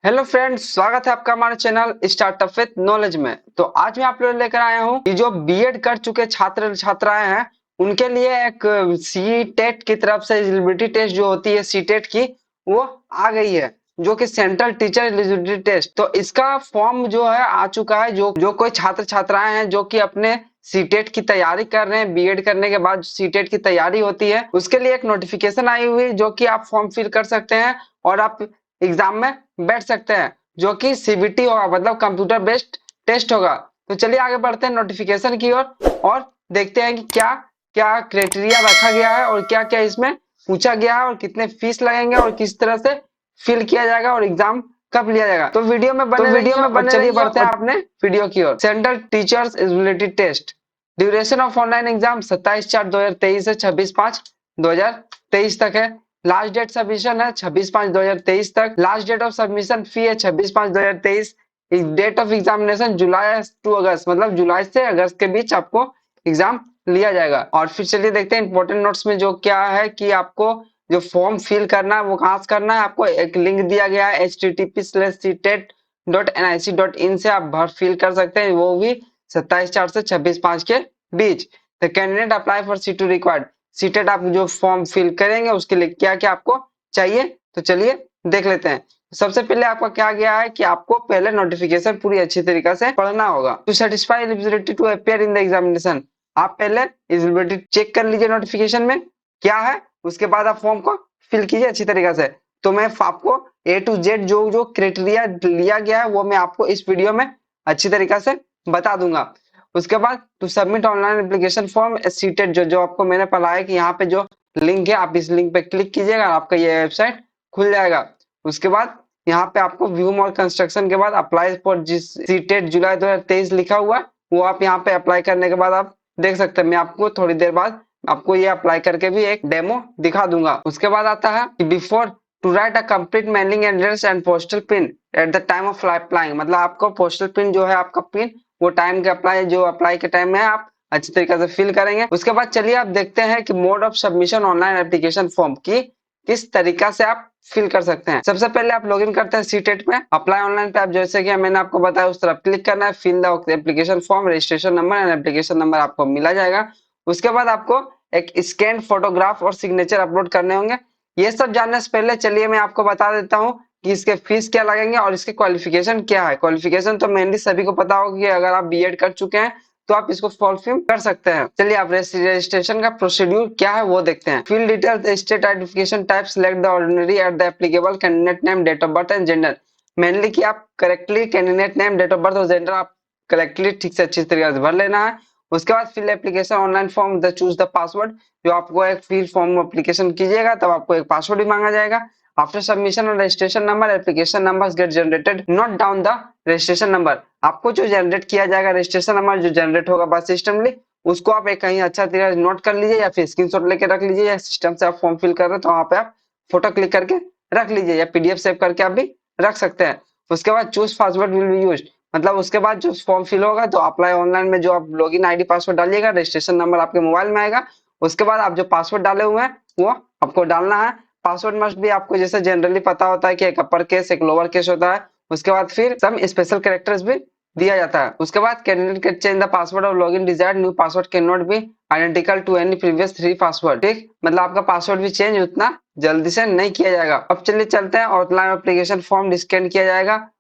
Hello friends, स्वागत है आपका हमारे चैनल स्टार्टअप विद नॉलेज में। तो आज मैं आप लोग लेकर आया हूँ कि जो बीएड कर चुके छात्र छात्राएं हैं उनके लिए एक सी टेट की तरफ से एलिजिबिलिटी टेस्ट जो होती है सी टेट की, वो आ गई है, जो कि सेंट्रल टीचर एलिजिबिलिटी टेस्ट। तो इसका फॉर्म जो है आ चुका है। जो जो कोई छात्र छात्राएं हैं जो कि अपने सी टेट की तैयारी कर रहे हैं, बीएड करने के बाद सी टेट की तैयारी होती है, उसके लिए एक नोटिफिकेशन आई हुई जो कि आप फॉर्म फिल कर सकते हैं और आप एग्जाम में बैठ सकते हैं, जो कि सीबीटी होगा, मतलब कंप्यूटर बेस्ड टेस्ट होगा। तो चलिए आगे बढ़ते हैं नोटिफिकेशन की ओर और देखते हैं कि क्या क्या क्राइटेरिया रखा गया है और क्या क्या इसमें पूछा गया है और कितने फीस लगेंगे और किस तरह से फिल किया जाएगा और एग्जाम कब लिया जाएगा। तो वीडियो में बने चलिए बढ़ते हैं अपने वीडियो की ओर। Central teachers eligibility test, duration of online exam 27/4/2023 से 26/5/2023 तक है। लास्ट डेट सबमिशन है 26/5/2023 तक। Last date of submission fee है 26/5/2023। Date of examination July to August, मतलब जुलाई से अगस्त के बीच आपको एग्जाम लिया जाएगा। और फिर चलिए देखते हैं इंपॉर्टेंट नोट्स में जो क्या है कि आपको जो फॉर्म फिल करना है वो कहाँ से करना है। आपको एक लिंक दिया गया है http://ctet.nic.in से आप भर फिल कर सकते हैं, वो भी 27/4 से 26/5 के बीच। The candidate apply for C to required CTET, आप जो फॉर्म फिल करेंगे उसके लिए क्या क्या आपको चाहिए, तो चलिए देख लेते हैं। सबसे पहले आपका क्या गया है कि आपको पहले नोटिफिकेशन पूरी अच्छी तरीके से पढ़ना होगा। To satisfy eligibility to appear in the examination, आप पहले एलिजिबिलिटी चेक कर लीजिए नोटिफिकेशन में क्या है, उसके बाद आप फॉर्म को फिल कीजिए अच्छी तरीके से। तो मैं आपको ए टू जेड जो जो क्राइटेरिया लिया गया है वो मैं आपको इस वीडियो में अच्छी तरीके से बता दूंगा। उसके बाद to submit online application form CTET, जो जो आपको मैंने पढ़ाया कि यहाँ पे जो लिंक है आप इस लिंक पे क्लिक कीजिएगा, आपका ये वेबसाइट खुल जाएगा। उसके बाद यहाँ पे आपको व्यू मोर कंस्ट्रक्शन के बाद अप्लाई फॉर जिस सीटेट जुलाई 2023 लिखा हुआ है वो आप यहाँ पे अप्लाई करने के बाद आप देख सकते हैं। मैं आपको थोड़ी देर बाद आपको ये अप्लाई करके भी एक डेमो दिखा दूंगा। उसके बाद आता है कि before to write a complete mailing address and postal pin at the time of applying, मतलब आपको पोस्टल पिन जो है आपका पिन वो टाइम के अप्लाई के टाइम में आप अच्छी तरीके से फिल करेंगे। उसके बाद चलिए आप देखते हैं कि mode of submission online application form की किस तरीका से आप फिल कर सकते हैं। सबसे पहले आप लॉगिन करते हैं सीटेट में, अप्लाई ऑनलाइन पे आप जैसे कि मैंने आपको बताया उस तरफ क्लिक करना है, fill the application form, registration number and application number आपको मिला जाएगा। उसके बाद आपको एक स्कैन फोटोग्राफ और सिग्नेचर अपलोड करने होंगे। ये सब जानने से पहले चलिए मैं आपको बता देता हूँ कि इसके फीस क्या लगेंगे और इसके क्वालिफिकेशन क्या है। क्वालिफिकेशन तो मेनली सभी को पता होगा कि अगर आप बीएड कर चुके हैं तो आप इसको फॉर्म कर सकते हैं। चलिए आप रजिस्ट्रेशन का प्रोसीड्यूर क्या है वो देखते हैं। Fill detail state identification type, select the ordinary at the applicable candidate name, date of birth and gender. Mainly कि आप correctly candidate name, date of birth और जेंडर आप करेक्टली ठीक से अच्छी तरीके से भर लेना है। उसके बाद fill application online form, the choose the password, जो आपको एक फिल फॉर्म एप्लीकेशन कीजिएगा तब आपको एक पासवर्ड भी मांगा जाएगा। आफ्टर सबमिशन और registration number, application number get generated, note down the registration number. आपको जो जनरेट किया जाएगा रजिस्ट्रेशन नंबर जो जनरेट होगा बस सिस्टमली, उसको आप एक कहीं अच्छा तरीके से नोट कर लीजिए या फिर स्क्रीनशॉट लेके रख लीजिए, या सिस्टम से आप फॉर्म फिल कर रहे हैं तो वहां पे आप फोटो क्लिक करके रख लीजिए या पीडीएफ सेव करके आप भी रख सकते हैं। उसके बाद choose password will be used, मतलब उसके बाद जो फॉर्म फिल होगा तो अप्लाई ऑनलाइन में जो आप लॉगिन आईडी पासवर्ड डालिएगा, रजिस्ट्रेशन नंबर आपके मोबाइल में आएगा। उसके बाद आप जो पासवर्ड डाले हुए हैं वो आपको डालना है। पासवर्ड मस्ट भी आपको जैसे जनरली पता होता है कि एक अपर केस एक लोअर केस होता है। उसके बाद फिर सम स्पेशल कैरेक्टर्स भी दिया जाता है। उसके बाद candidate can change the password और login desired, new password cannot be identical to any previous 3 password. ठीक, मतलब आपका पासवर्ड भी चेंज उतना जल्दी से नहीं किया जाएगा। अब चलिए चलते हैं, ऑनलाइन एप्लीकेशन फॉर्म स्कैन किया जाएगा,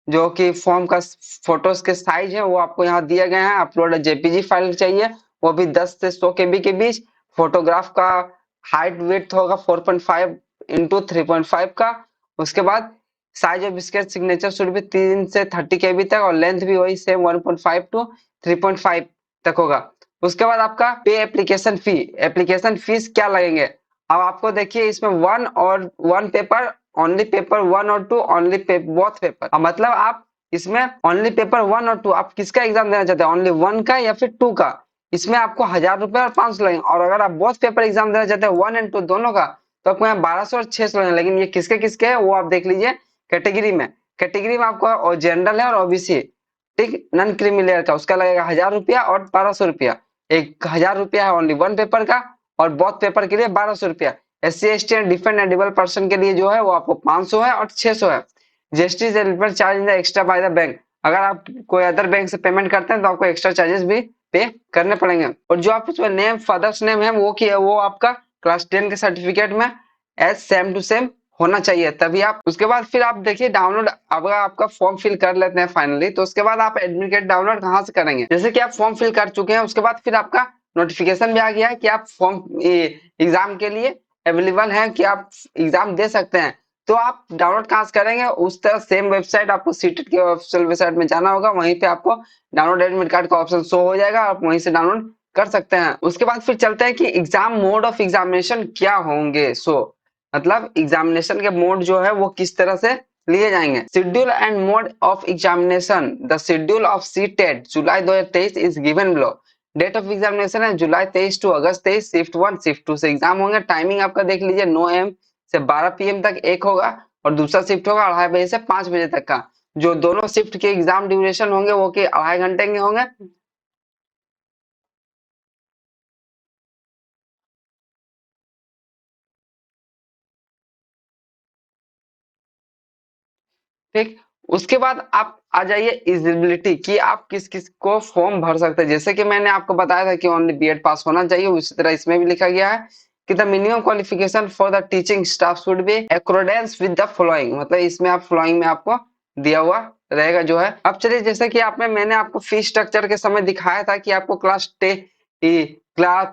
जो कि फॉर्म का फोटोज के साइज है वो आपको यहाँ दिए गए हैं। अपलोड जेपीजी फाइल चाहिए, वो भी 10 से 100 केबी के बीच। फोटोग्राफ का हाइट विड्थ होगा 4.5 इंटू 3.5 का। उसके बाद size of sketch signature should भी 3 से 30 केबी तक और लेंथ भी वही सेम 1.5 टू 3.5 तक होगा। उसके बाद आपका पे एप्लीकेशन फी, एप्लीकेशन फीस क्या लगेंगे। अब आपको देखिए इसमें वन पेपर, ओनली पेपर 1 और 2, ओनली बोथ पेपर, मतलब आप इसमें ओनली पेपर 1 और 2 आप किसका एग्जाम देना चाहते हैं, ओनली 1 का या फिर 2 का, इसमें आपको 1000 रुपए और 500 लगेंगे। और अगर आप बोथ पेपर एग्जाम देना चाहते हैं 1 एंड 2 दोनों का, तो आपको यहाँ 1200 और 600 लगेंगे। लेकिन ये किसके किसके है वो आप देख लीजिए कैटेगरी में। कैटेगरी में आपको और जनरल है और ओबीसी, ठीक, नॉन क्रीमी लेयर का, उसका लगेगा 1000 रुपया और 1200 रुपया। 1000 रुपया है ओनली 1 पेपर का और बोथ पेपर के लिए 1200 रुपया। SC ST and defence and disabled person के लिए जो है वो आपको 500 है और 600 है। GST is eligible charge in the extra by the bank. अगर आप कोई अदर बैंक से पेमेंट करते हैं तो आपको एक्स्ट्रा चार्जेस भी पे करने पड़ेंगे। और जो आपका नेम फादर्स नेम है वो की है वो आपका क्लास 10 के सर्टिफिकेट में एज सेम टू सेम होना चाहिए, तभी आप उसके बाद फिर आप देखिए डाउनलोड। अगर आपका फॉर्म फिल कर लेते हैं फाइनली, तो उसके बाद आप एडमिट कार्ड डाउनलोड कहाँ से करेंगे? जैसे कि आप फॉर्म फिल कर चुके हैं, उसके बाद फिर आपका नोटिफिकेशन भी आ गया है कि आप फॉर्म एग्जाम के लिए अवेलेबल हैं, कि आप एग्जाम दे सकते हैं। तो आप डाउनलोड कहाँ से करेंगे? उस तरह सेम वेबसाइट आपको सीटेट के ऑफिशियल वेबसाइट में जाना होगा, वहीं पे आपको डाउनलोड एडमिट कार्ड का ऑप्शन शो हो जाएगा, आप वहीं से डाउनलोड कर सकते हैं। उसके बाद फिर चलते हैं कि एग्जाम मोड ऑफ एग्जामिनेशन क्या होंगे। मतलब एग्जामिनेशन के मोड जो है वो किस तरह से लिए जाएंगे। Schedule and mode of examination. The schedule of CTET July 2023 is given below. Date of examination है July 23 to August 23, shift 1 shift 2 से एग्जाम होंगे। टाइमिंग आपका देख लीजिए 9 AM से 12 PM तक एक होगा, और दूसरा शिफ्ट होगा 2:30 बजे से 5 बजे तक का। जो दोनों शिफ्ट के एग्जाम ड्यूरेशन होंगे वो के 2.5 घंटे के होंगे। ठीक, उसके बाद आप आ जाइए एलिजिबिलिटी कि आप किस किस को फॉर्म भर सकते हैं। जैसे कि मैंने आपको बताया था कि ओनली बीएड पास होना चाहिए, उसी तरह इसमें भी लिखा गया है कि the minimum qualification for the teaching staff should be accordance with the following. मतलब इसमें आप फॉलोइंग में आपको दिया हुआ रहेगा जो है। अब चलिए, जैसे कि मैंने आपको फीस स्ट्रक्चर के समय दिखाया था कि आपको क्लास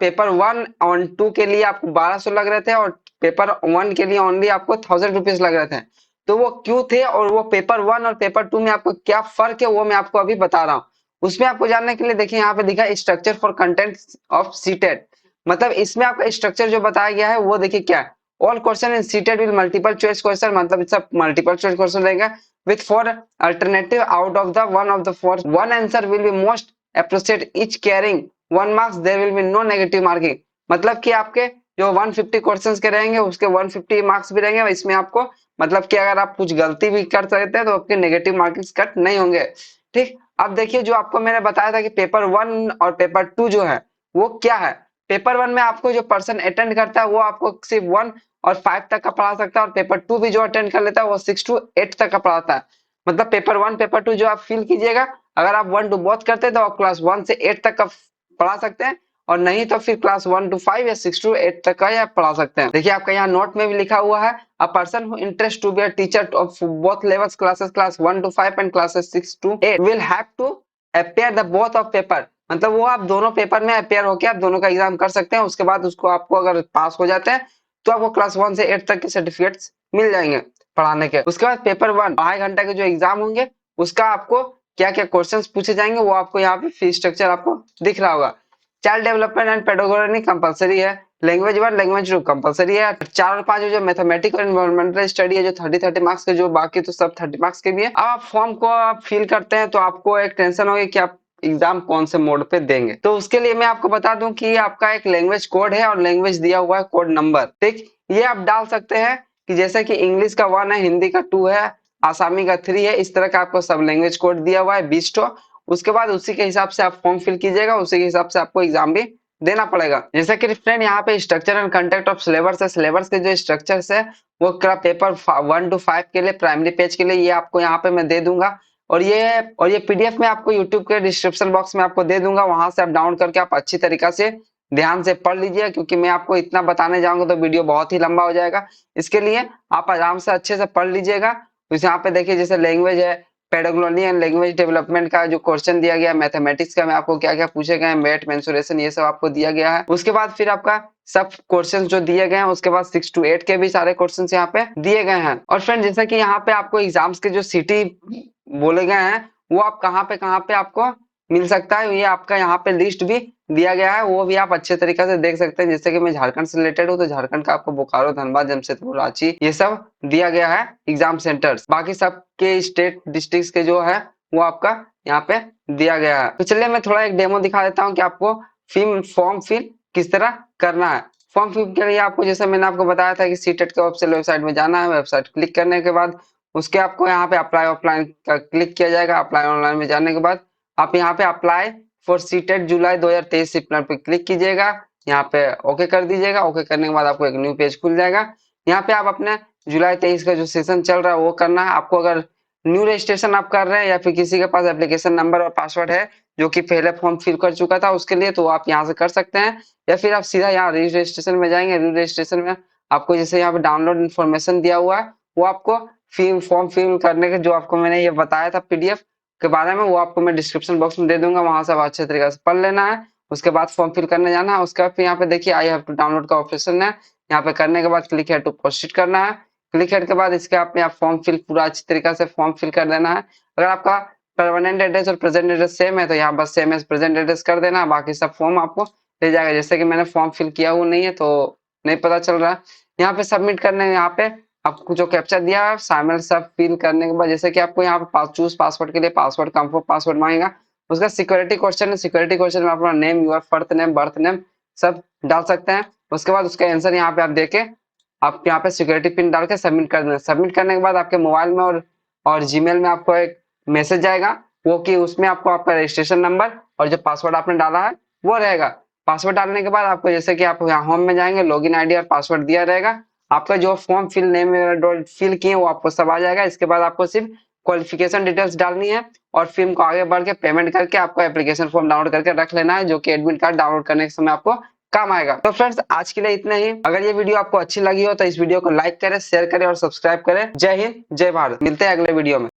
पेपर 1 और 2 के लिए आपको 1200 लग रहे थे, और पेपर 1 के लिए ओनली आपको 1000 रुपीज लग रहे थे। तो वो क्यों थे और वो पेपर 1 और पेपर 2 में आपको क्या फर्क है वो मैं आपको अभी बता रहा हूँ। उसमें आपको जानने के लिए देखिए यहाँ पे दिखा structure for content of CTET. मतलब इसमें आपका स्ट्रक्चर जो बताया गया है वो देखिए क्या है। All question in CTET with multiple choice question. मतलब सब मल्टीपल चॉइस क्वेश्चन रहेगा with four alternative out of the one of the four. One answer will be most appropriate each carrying 1 marks. There will be no negative marking. मतलब कि आपके जो 150 questions के रहेंगे उसके 150 मार्क्स भी रहेंगे। इसमें आपको मतलब कि अगर आप कुछ गलती भी कर सकते हैं तो आपके नेगेटिव मार्क्स कट नहीं होंगे। ठीक, अब देखिए जो आपको मैंने बताया था कि पेपर 1 और पेपर 2 जो है वो क्या है। पेपर 1 में आपको जो पर्सन अटेंड करता है वो आपको सिर्फ 1 और 5 तक का पढ़ा सकता है, और पेपर 2 भी जो अटेंड कर लेता है वो 6 to 8 तक का पढ़ाता है। मतलब पेपर 1 पेपर 2 जो आप फील कीजिएगा, अगर आप 1 to बोथ करते हैं तो आप क्लास 1 से 8 तक का पढ़ा सकते हैं, और नहीं तो फिर क्लास 1 to 5 या 6 to 8 तक का ही आप पढ़ा सकते हैं। देखिए आपका यहाँ नोट में भी लिखा हुआ है a person who interested to be a teacher of both levels classes class 1 to 5 and classes 6 to 8 will have to appear the both of paper। मतलब वो आप दोनों पेपर में अपेयर होकर आप दोनों का एग्जाम कर सकते हैं। उसके बाद उसको आपको अगर पास हो जाते हैं तो आपको क्लास 1 से 8 तक के सर्टिफिकेट्स मिल जाएंगे पढ़ाने के। उसके बाद पेपर 1 2.5 घंटे के जो एग्जाम होंगे उसका आपको क्या क्या क्वेश्चंस पूछे जाएंगे वो आपको यहाँ पे फीस स्ट्रक्चर आपको दिख रहा होगा। Child development and pedagogy compulsory है। लैंग्वेज 1 लैंग्वेज 2 कंपलसरी है। 4 और 5 जो मैथमेटिक्स और एनवायरमेंटल स्टडी है जो 30 मार्क्स के, जो बाकी तो सब 30 मार्क्स के भी है। अब आप फॉर्म को आप फिल करते हैं तो आपको एक टेंशन होगी कि आप एग्जाम कौन से मोड पे देंगे। तो उसके लिए मैं आपको बता दूं कि आपका एक लैंग्वेज कोड है और लैंग्वेज दिया हुआ है कोड नंबर। ठीक, ये आप डाल सकते हैं कि जैसे कि इंग्लिश का 1 है, हिंदी का 2 है, आसामी का 3 है। इस तरह का आपको सब लैंग्वेज कोड दिया हुआ है 20 ठो। उसके बाद उसी के हिसाब से आप फॉर्म फिल कीजिएगा, उसी के हिसाब से आपको एग्जाम भी देना पड़ेगा। जैसे कि फ्रेंड यहाँ पे structure and content of syllabus है। सिलेबस के जो स्ट्रक्चर्स है वो पेपर 1 to 5 के लिए प्राइमरी पेज के लिए ये आपको यहाँ पे मैं दे दूंगा, और ये पीडीएफ में आपको यूट्यूब के डिस्क्रिप्शन बॉक्स में आपको दे दूंगा। वहां से आप डाउनलोड करके आप अच्छी तरीका से ध्यान से पढ़ लीजिए, क्योंकि मैं आपको इतना बताने जाऊंगा तो वीडियो बहुत ही लंबा हो जाएगा। इसके लिए आप आराम से अच्छे से पढ़ लीजिएगा। तो यहाँ पे देखिए जैसे लैंग्वेज है, पेडागोजी एंड लैंग्वेज डेवलपमेंट का जो क्वेश्चन दिया गया, मैथमेटिक्स का में आपको क्या क्या पूछे गए, मेट मेंसुरेशन ये सब आपको दिया गया है। उसके बाद फिर आपका सब क्वेश्चंस जो दिए गए हैं, उसके बाद 6 to 8 के भी सारे क्वेश्चंस यहाँ पे दिए गए हैं। और फ्रेंड जैसा कि यहाँ पे आपको एग्जाम्स के जो सिटी बोले गए हैं वो आप कहाँ पे आपको मिल सकता है, ये आपका यहाँ पे लिस्ट भी दिया गया है, वो भी आप अच्छे तरीके से देख सकते हैं। जैसे कि मैं झारखंड से रिलेटेड हूँ तो झारखंड का आपको बोकारो, धनबाद, जमशेदपुर, रांची ये सब दिया गया है एग्जाम सेंटर्स। बाकी सब के स्टेट डिस्ट्रिक्ट के जो है वो आपका यहाँ पे दिया गया है। तो चलिए मैं थोड़ा एक डेमो दिखा देता हूँ कि आपको फॉर्म फिल किस तरह करना है। फॉर्म फिल के लिए आपको, जैसे मैंने आपको बताया था कि सीटेट के ऑफिशियल वेबसाइट में जाना है। वेबसाइट क्लिक करने के बाद उसके आपको यहाँ पे अप्लाई ऑफलाइन का क्लिक किया जाएगा। अप्लाई ऑनलाइन में जाने के बाद आप यहाँ पे apply for CTET July 2023 Cipla पे क्लिक कीजिएगा। यहाँ पे ओके कर दीजिएगा। ओके करने के बाद आपको एक न्यू पेज खुल जाएगा। यहाँ पे आप अपने जुलाई 23 का जो सेशन चल रहा है वो करना है आपको। अगर न्यू रजिस्ट्रेशन आप कर रहे हैं या फिर किसी के पास एप्लीकेशन नंबर और पासवर्ड है जो कि पहले फॉर्म फिल कर चुका था उसके लिए, तो आप यहाँ से कर सकते हैं। या फिर आप सीधा यहाँ री रजिस्ट्रेशन में जाएंगे। री रजिस्ट्रेशन में आपको जैसे यहाँ पे डाउनलोड इन्फॉर्मेशन दिया हुआ है, वो आपको फॉर्म फिल करने के जो आपको मैंने ये बताया था पीडीएफ के बारे में, वो आपको मैं डिस्क्रिप्शन बॉक्स में दे दूंगा, वहां से आप अच्छे तरीके से पढ़ लेना है। उसके बाद फॉर्म फिल करने जाना है। उसके बाद फिर यहाँ पे देखिए आई हैव टू डाउनलोड का ऑप्शन है, यहाँ पे करने के बाद क्लिक है टू प्रोसीड करना है। क्लिक करने के बाद इसके आपने आप फॉर्म फिल पूरा अच्छी तरीके से फॉर्म फिल कर देना है। अगर आपका परमानेंट एड्रेस और प्रेजेंट एड्रेस सेम है तो यहाँ बस सेम एज प्रेजेंट एड्रेस कर देना, बाकी सब फॉर्म आपको ले जाएगा। जैसे कि मैंने फॉर्म फिल किया हुआ नहीं है तो नहीं पता चल रहा है। यहाँ पे सबमिट करने, यहाँ पे आपको जो कैप्चा दिया है शामिल सब फिल करने के बाद जैसे कि आपको यहाँ पे चूज पासवर्ड के लिए पासवर्ड कंफर्म पासवर्ड मांगेगा। उसका सिक्योरिटी क्वेश्चन है, सिक्योरिटी क्वेश्चन में अपना नेम, यूर बर्थ नेम सब डाल सकते हैं। उसके बाद उसका आंसर यहाँ पे आप देके आप यहाँ पे सिक्योरिटी पिन डाल के सबमिट कर देना। सबमिट करने के बाद आपके मोबाइल में और जीमेल में आपको एक मैसेज आएगा, वो कि उसमें आपको आपका रजिस्ट्रेशन नंबर और जो पासवर्ड आपने डाला है वो रहेगा। पासवर्ड डालने के बाद आपको जैसे कि आप यहाँ होम में जाएंगे, लॉगिन आईडी और पासवर्ड दिया रहेगा। आपका जो फॉर्म फिल नेम फिल किए वो आपको सब आ जाएगा। इसके बाद आपको सिर्फ क्वालिफिकेशन डिटेल्स डालनी है और फिर को आगे बढ़ के पेमेंट करके आपको एप्लीकेशन फॉर्म डाउनलोड करके रख लेना है, जो कि एडमिट कार्ड डाउनलोड करने के समय आपको काम आएगा। तो फ्रेंड्स आज के लिए इतना ही। अगर ये वीडियो आपको अच्छी लगी हो तो इस वीडियो को लाइक करें, शेयर करें और सब्सक्राइब करें। जय हिंद, जय भारत। मिलते हैं अगले वीडियो में।